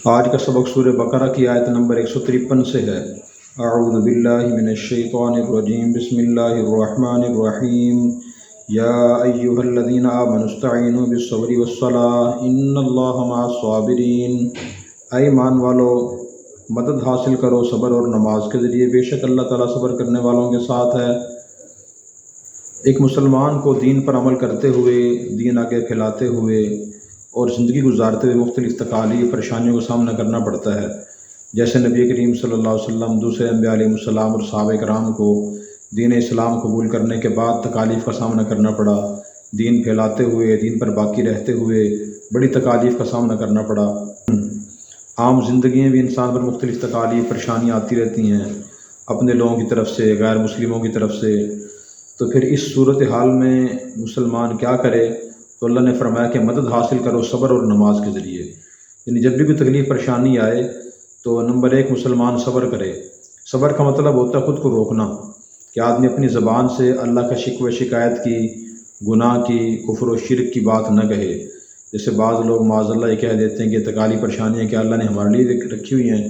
آج کا سبق سورہ بقرہ کی آیت نمبر 153 سے ہے۔ اعوذ باللہ من الشیطان الرجیم، بسم اللہ الرحمن الرحیم۔ یا ایہا الذین آمنوا استعینوا بالصبر والصلاۃ ان اللہ مع الصابرین۔ اے ایمان والو، مدد حاصل کرو صبر اور نماز کے ذریعے، بے شک اللہ تعالیٰ صبر کرنے والوں کے ساتھ ہے۔ ایک مسلمان کو دین پر عمل کرتے ہوئے، دین آگے پھیلاتے ہوئے اور زندگی گزارتے ہوئے مختلف تکالیف پریشانیوں کا سامنا کرنا پڑتا ہے۔ جیسے نبی کریم صلی اللہ علیہ وسلم، دوسرے انبیاء علیہ السلام اور صحابہ کرام کو دین اسلام قبول کرنے کے بعد تکالیف کا سامنا کرنا پڑا۔ دین پھیلاتے ہوئے، دین پر باقی رہتے ہوئے بڑی تکالیف کا سامنا کرنا پڑا۔ عام زندگی میں بھی انسان پر مختلف تکالیف پریشانیاں آتی رہتی ہیں، اپنے لوگوں کی طرف سے، غیر مسلموں کی طرف سے۔ تو پھر اس صورتحال میں مسلمان کیا کرے؟ تو اللہ نے فرمایا کہ مدد حاصل کرو صبر اور نماز کے ذریعے۔ یعنی جب بھی کوئی تکلیف پریشانی آئے تو نمبر ایک مسلمان صبر کرے۔ صبر کا مطلب ہوتا ہے خود کو روکنا، کہ آدمی اپنی زبان سے اللہ کا شکوہ شکایت کی، گناہ کی، کفر و شرک کی بات نہ کہے۔ جیسے بعض لوگ معاذ اللہ یہ کہہ دیتے ہیں کہ تکالیف پریشانیاں کہ اللہ نے ہمارے لیے رکھی ہوئی ہیں،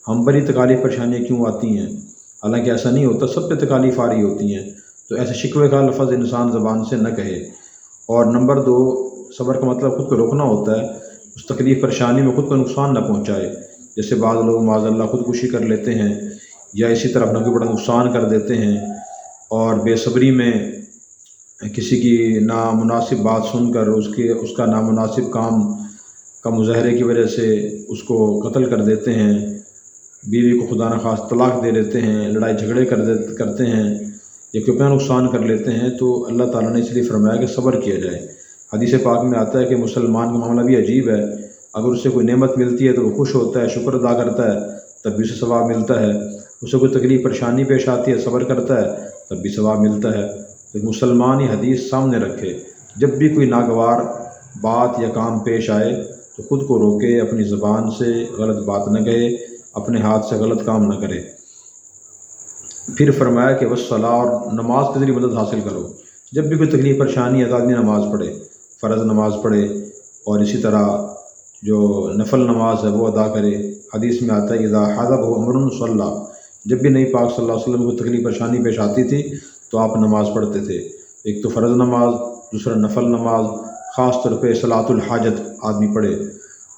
ہم پر ہی تکالیف پریشانیاں کیوں آتی ہیں؟ حالانکہ ایسا نہیں ہوتا، سب پہ تکالیف آ رہی ہوتی ہیں۔ تو ایسے شکوے کا لفظ انسان زبان سے نہ کہے۔ اور نمبر دو، صبر کا مطلب خود کو روکنا ہوتا ہے، اس تکلیف پریشانی میں خود کو نقصان نہ پہنچائے۔ جیسے بعض لوگ معاذ اللہ خودکشی کر لیتے ہیں، یا اسی طرح اپنا کوئی بڑا نقصان کر دیتے ہیں، اور بے صبری میں کسی کی نامناسب بات سن کر اس کا نامناسب کام کا مظاہرے کی وجہ سے اس کو قتل کر دیتے ہیں، بیوی کو خدا نخواستہ طلاق دے دیتے ہیں، لڑائی جھگڑے کرتے ہیں، یا کوئی اپنا نقصان کر لیتے ہیں۔ تو اللہ تعالیٰ نے اس لیے فرمایا کہ صبر کیا جائے۔ حدیث پاک میں آتا ہے کہ مسلمان کا معاملہ بھی عجیب ہے، اگر اسے کوئی نعمت ملتی ہے تو وہ خوش ہوتا ہے، شکر ادا کرتا ہے، تب بھی اسے ثواب ملتا ہے۔ اسے کوئی تکلیف پریشانی پیش آتی ہے، صبر کرتا ہے، تب بھی ثواب ملتا ہے۔ تو مسلمان یہ حدیث سامنے رکھے، جب بھی کوئی ناگوار بات یا کام پیش آئے تو خود کو روکے، اپنی زبان سے غلط بات نہ کہے، اپنے ہاتھ سے غلط کام نہ کرے۔ پھر فرمایا کہ والصلاۃ، اور نماز کے ذریعے مدد حاصل کرو۔ جب بھی کوئی تکلیف پریشانی ہے تو آدمی نماز پڑھے، فرض نماز پڑھے، اور اسی طرح جو نفل نماز ہے وہ ادا کرے۔ حدیث میں آتا ہے اذا حضبہ امر صلی، جب بھی نبی پاک صلی اللہ علیہ وسلم کو تکلیف پریشانی پیش آتی تھی تو آپ نماز پڑھتے تھے۔ ایک تو فرض نماز، دوسرا نفل نماز، خاص طور پہ صلاۃ الحاجت آدمی پڑھے۔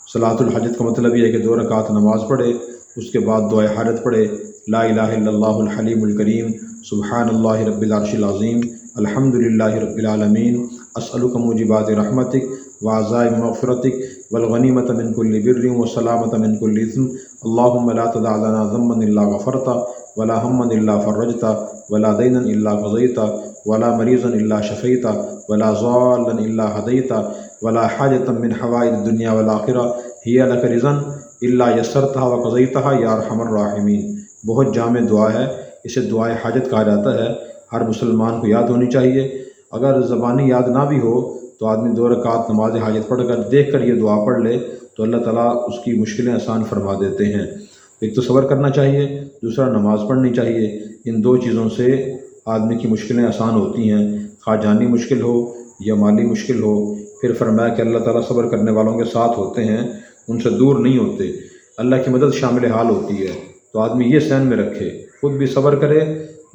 صلاۃ الحاجت کا مطلب یہ ہے کہ 2 رکعت نماز پڑھے، اس کے بعد دعائے حاجت پڑھے، لا الہ الا اللہ الحلیم الکریم، سبحان اللہ رب العرش العظیم، الحمد للہ رب العالمین، اسألک موجبات رحمتک وعزائم مغفرتک والغنیمۃ من کل بر والسلامۃ من کل اثم، اللہم لا تدع لنا ذنبا الا غفرتہ ولا ہما الا فرجتہ ولا دینا الا قضیتہ ولا مریضا الا شفیتہ ولا ضالا الا ہدیتہ ولا حاجۃ من حوائج الدنیا والآخرہ ہی لک رضا الا یسرتہ وقضیتہ یا ارحم الراحمین۔ بہت جامع دعا ہے، اسے دعائے حاجت کہا جاتا ہے۔ ہر مسلمان کو یاد ہونی چاہیے۔ اگر زبانی یاد نہ بھی ہو تو آدمی 2 رکعت نماز حاجت پڑھ کر دیکھ کر یہ دعا پڑھ لے تو اللہ تعالیٰ اس کی مشکلیں آسان فرما دیتے ہیں۔ ایک تو صبر کرنا چاہیے، دوسرا نماز پڑھنی چاہیے۔ ان 2 چیزوں سے آدمی کی مشکلیں آسان ہوتی ہیں، خواہ جانی مشکل ہو یا مالی مشکل ہو۔ پھر فرمایا کہ اللہ تعالیٰ صبر کرنے والوں کے ساتھ ہوتے ہیں، ان سے دور نہیں ہوتے۔ اللہ کی مدد شامل حال ہوتی ہے۔ تو آدمی یہ ذہن میں رکھے، خود بھی صبر کرے،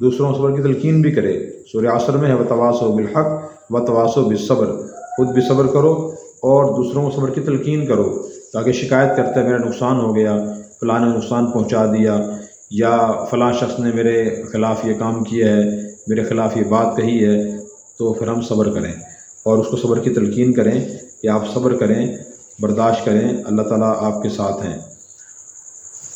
دوسروں صبر کی تلقین بھی کرے۔ سورہ عصر میں ہے وتواصوا بالحق وتواصوا بالصبر، خود بھی صبر کرو اور دوسروں کو صبر کی تلقین کرو۔ تاکہ شکایت کرتا ہے میرا نقصان ہو گیا، فلاں نے نقصان پہنچا دیا، یا فلاں شخص نے میرے خلاف یہ کام کیا ہے، میرے خلاف یہ بات کہی ہے، تو پھر ہم صبر کریں اور اس کو صبر کی تلقین کریں کہ آپ صبر کریں، برداشت کریں، اللہ تعالیٰ آپ کے ساتھ ہیں۔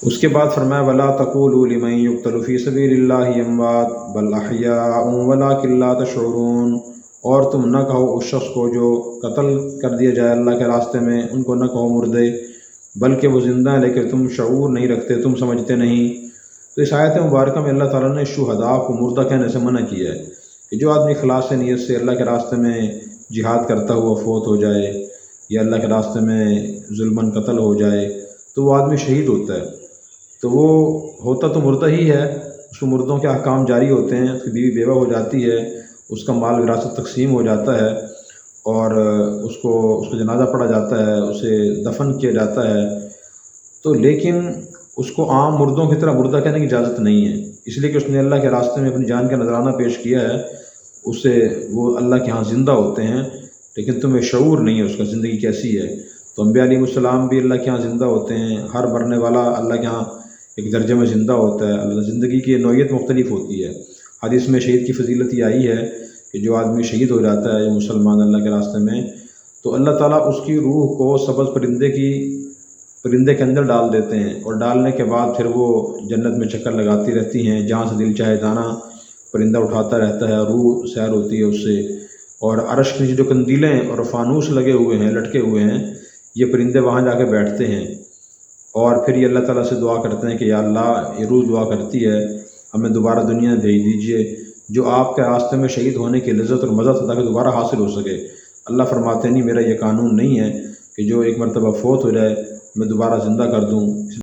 اس کے بعد فرمایا ولا تقولوا لمن يقتل في سبيل الله اموات بل احياء ولكن لا تشعرون، اور تم نہ کہو اس شخص کو جو قتل کر دیا جائے اللہ کے راستے میں، ان کو نہ کہو مردے، بلکہ وہ زندہ ہیں لیکن تم شعور نہیں رکھتے، تم سمجھتے نہیں۔ تو اس آیت مبارکہ میں اللہ تعالیٰ نے شہداء کو مردہ کہنے سے منع کیا ہے، کہ جو آدمی خلاص نیت سے اللہ کے راستے میں جہاد کرتا ہوا فوت ہو جائے یا اللہ کے راستے میں ظلماً قتل ہو جائے تو وہ آدمی شہید ہوتا ہے۔ تو وہ ہوتا تو مردہ ہی ہے، اس کو مردوں کے احکام جاری ہوتے ہیں، اس کی بیوی بیوہ ہو جاتی ہے، اس کا مال وراثت تقسیم ہو جاتا ہے، اور اس کو جنازہ پڑھا جاتا ہے، اسے دفن کیا جاتا ہے۔ تو لیکن اس کو عام مردوں کی طرح مردہ کہنے کی اجازت نہیں ہے، اس لیے کہ اس نے اللہ کے راستے میں اپنی جان کا نذرانہ پیش کیا ہے، اسے وہ اللہ کے ہاں زندہ ہوتے ہیں، لیکن تمہیں شعور نہیں ہے اس کا زندگی کیسی ہے۔ تو انبیاء علیہ السلام بھی اللہ کے ہاں زندہ ہوتے ہیں، ہر مرنے والا اللہ کے ہاں ایک درجے میں زندہ ہوتا ہے، اللہ زندگی کی نوعیت مختلف ہوتی ہے۔ حدیث میں شہید کی فضیلت یہ آئی ہے کہ جو آدمی شہید ہو جاتا ہے مسلمان اللہ کے راستے میں، تو اللہ تعالیٰ اس کی روح کو سبز پرندے کے اندر ڈال دیتے ہیں، اور ڈالنے کے بعد پھر وہ جنت میں چکر لگاتی رہتی ہیں، جہاں سے دل چاہے دانہ پرندہ اٹھاتا رہتا ہے، روح سیر ہوتی ہے اس سے۔ اور عرش کے نیچے جو قندیلیں اور فانوس لگے ہوئے ہیں، لٹکے ہوئے ہیں، یہ پرندے وہاں جا کے بیٹھتے ہیں، اور پھر یہ اللہ تعالیٰ سے دعا کرتے ہیں کہ یا اللہ، یہ روح دعا کرتی ہے ہمیں دوبارہ دنیا میں بھیج دیجئے، جو آپ کے راستے میں شہید ہونے کی لذت اور مزہ تھا کہ دوبارہ حاصل ہو سکے۔ اللہ فرماتے ہیں نہیں، میرا یہ قانون نہیں ہے کہ جو ایک مرتبہ فوت ہو جائے میں دوبارہ زندہ کر دوں۔